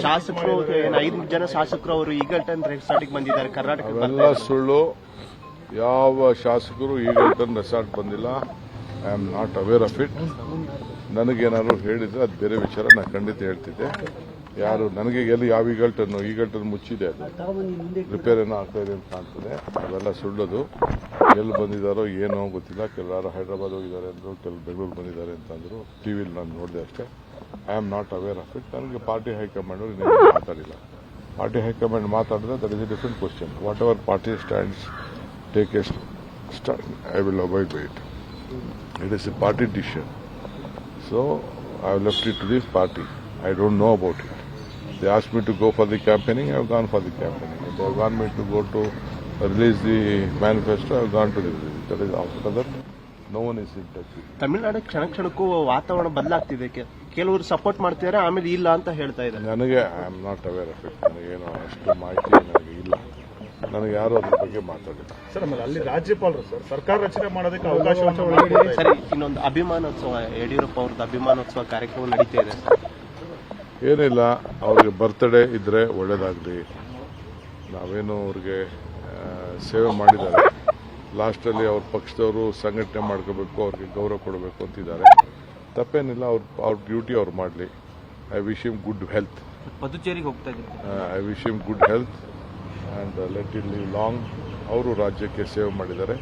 ಶಾಸಕರು 5 ಜನ ಶಾಸಕರು ಅವರು ಈಗಲ್ಟನ್ ರೆಸಾರ್ಟ್ಗೆ ಬಂದಿದ್ದಾರೆ ಕರ್ನಾಟಕ. ಅವೆಲ್ಲ ಸುಳ್ಳು. ಯಾವ ಶಾಸಕರು ಈಗಲ್ಟನ್ ರೆಸಾರ್ಟ್ ಬಂದಿಲ್ಲ. I am not aware of it. ನನಗೇನಾದ್ರು ಹೇಳಿದ್ರೆ ಅದು ಬೇರೆ ವಿಚಾರ, ನಾನು ಖಂಡಿತ ಹೇಳ್ತಿದ್ದೆ. ಯಾರು ನನಗೆ ಎಲ್ಲಿ ಯಾವ ಈಗಲ್ಟನ್ ಮುಚ್ಚಿದೆ, ಅದು ರಿಪೇರ್ ಏನೋ ಆಗ್ತಾ ಇದೆ ಅಂತ ಕಾಣ್ತದೆ. ಅವೆಲ್ಲ ಸುಳ್ಳದು. ಎಲ್ಲಿ ಬಂದಿದ್ದಾರೋ ಏನೋ ಗೊತ್ತಿಲ್ಲ. ಕೆಲವರು ಹೈದರಾಬಾದ್ ಹೋಗಿದ್ದಾರೆ ಅಂದರು, ಕೆಲವು ಬೆಂಗಳೂರು ಬಂದಿದ್ದಾರೆ ಅಂತಂದ್ರು. ಟಿವಿಲಿ ನಾನು ನೋಡಿದೆ ಅಷ್ಟೇ. I am not aware of it. ನನಗೆ ಪಾರ್ಟಿ ಹೈಕಮಾಂಡ್ ಅವರು ಇನ್ನೇನು ಮಾತಾಡಿಲ್ಲ. ಪಾರ್ಟಿ ಹೈಕಮಾಂಡ್ ಮಾತಾಡಿದ್ರೆ that is A different question. What ever party stands take A stand, I will avoid by it. It is a party decision. So, I have left it to this party. I don't know about it. They asked me to go for the campaigning, I have gone for the campaigning. If they have gone me to go to release the manifesto, I have gone to the release. That is after that, no one is in touch with me. Tamil Nadu ಕ್ಷಣಕ್ಕೂ ವಾತಾವರಣ ಬದಲಾಗ್ತಿದೆ. ಕೆಲವರು support ಮಾಡ್ತಿದ್ದಾರೆ, ಆಮೇಲೆ ಇಲ್ಲ ಅಂತ ಹೇಳ್ತಾ ಇದ್ದಾರೆ. ನನಗೆ I am not aware of it. ನನಗೇನು ಅಷ್ಟು ಮಾಹಿತಿ ನನಗೆ ಇಲ್ಲ. ನನಗೆ ಯಾರು ಅದ್ರ ಬಗ್ಗೆ ಮಾತಾಡಿಲ್ಲ. ಸರ್, ಆಮೇಲೆ ಅಲ್ಲಿ ರಾಜ್ಯಪಾಲರು ಸರ್ಕಾರ ರಚನೆ ಮಾಡೋದಕ್ಕೆ ಅವಕಾಶ. ಸರಿ, ಇನ್ನೊಂದು ಅಭಿಮಾನೋತ್ಸವ, ಯಡಿಯೂರಪ್ಪ ಅವ್ರದ್ದು ಅಭಿಮಾನೋತ್ಸವ ಕಾರ್ಯಕ್ರಮ ನಡೀತಾ ಇದೆ. ಏನಿಲ್ಲ, ಅವ್ರಿಗೆ ಬರ್ತ್ಡೇ ಇದ್ರೆ ಒಳ್ಳೇದಾಗಲಿ. ನಾವೇನು ಅವ್ರಿಗೆ ಸೇವೆ ಮಾಡಿದ್ದಾರೆ. ಲಾಸ್ಟಲ್ಲಿ ಅವ್ರ ಪಕ್ಷದವರು ಸಂಘಟನೆ ಮಾಡ್ಕೋಬೇಕು, ಅವ್ರಿಗೆ ಗೌರವ ಕೊಡಬೇಕು ಅಂತಿದ್ದಾರೆ. ತಪ್ಪೇನಿಲ್ಲ. ಅವ್ರ ಡ್ಯೂಟಿ ಅವ್ರು ಮಾಡಲಿ. I wish him good health. ಪುದುಚೇರಿಗೆ ಹೋಗ್ತಾ ಇದ್ದಾರೆ. I wish him good health and let it live long. ಅವರು ರಾಜ್ಯಕ್ಕೆ ಸೇವೆ ಮಾಡಿದ್ದಾರೆ.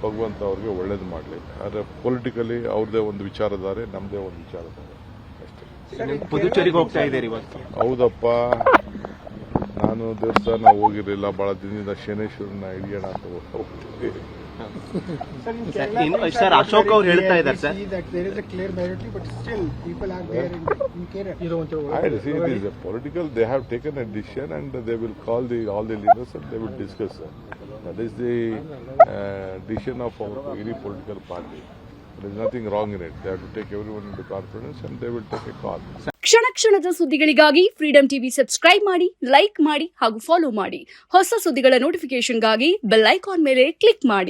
ಭಗವಂತ ಅವ್ರಿಗೆ ಒಳ್ಳೇದು ಮಾಡಲಿ. ಆದರೆ ಪೊಲಿಟಿಕಲಿ ಅವ್ರದ್ದೇ ಒಂದು ವಿಚಾರಧಾರೆ, ನಮ್ಮದೇ ಒಂದು ವಿಚಾರಧಾರೆ ಅಷ್ಟೇ. ಪುದುಚೇರಿಗೆ ಹೋಗ್ತಾ ಇದ್ದೀರಿ ಇವತ್ತು? ಹೌದಪ್ಪ, ನಾನು ದೇವಸ್ಥಾನ ಹೋಗಿರಲಿಲ್ಲ. ಬಹಳ ದಿನದಿಂದ ಶನೇಶ್ವರನ ಹಿಡಿಯೋಣ ಅಂತ ಹೋಗ್ತಿದ್ದೆ. ಸರ್, ಅಶೋಕ್ ಅವ್ರು ಹೇಳ್ತಾ ಇದ್ದಾರೆ sir, it is a political. They have taken a decision and they will call all the leaders and they will discuss. That is the decision of any political party. There is nothing wrong in it. They have to take everyone into confidence and they will take a call. ಕ್ಷಣದ ಸುದ್ದಿಗಳಿಗಾಗಿ freedom TV subscribe ಮಾಡಿ, like ಮಾಡಿ ಹಾಗೂ follow ಮಾಡಿ. ಹೊಸ ಸುದ್ದಿಗಳ ನೋಟಿಫಿಕೇಶನ್ಗಾಗಿ bell icon ಮೇಲೆ click ಮಾಡಿ.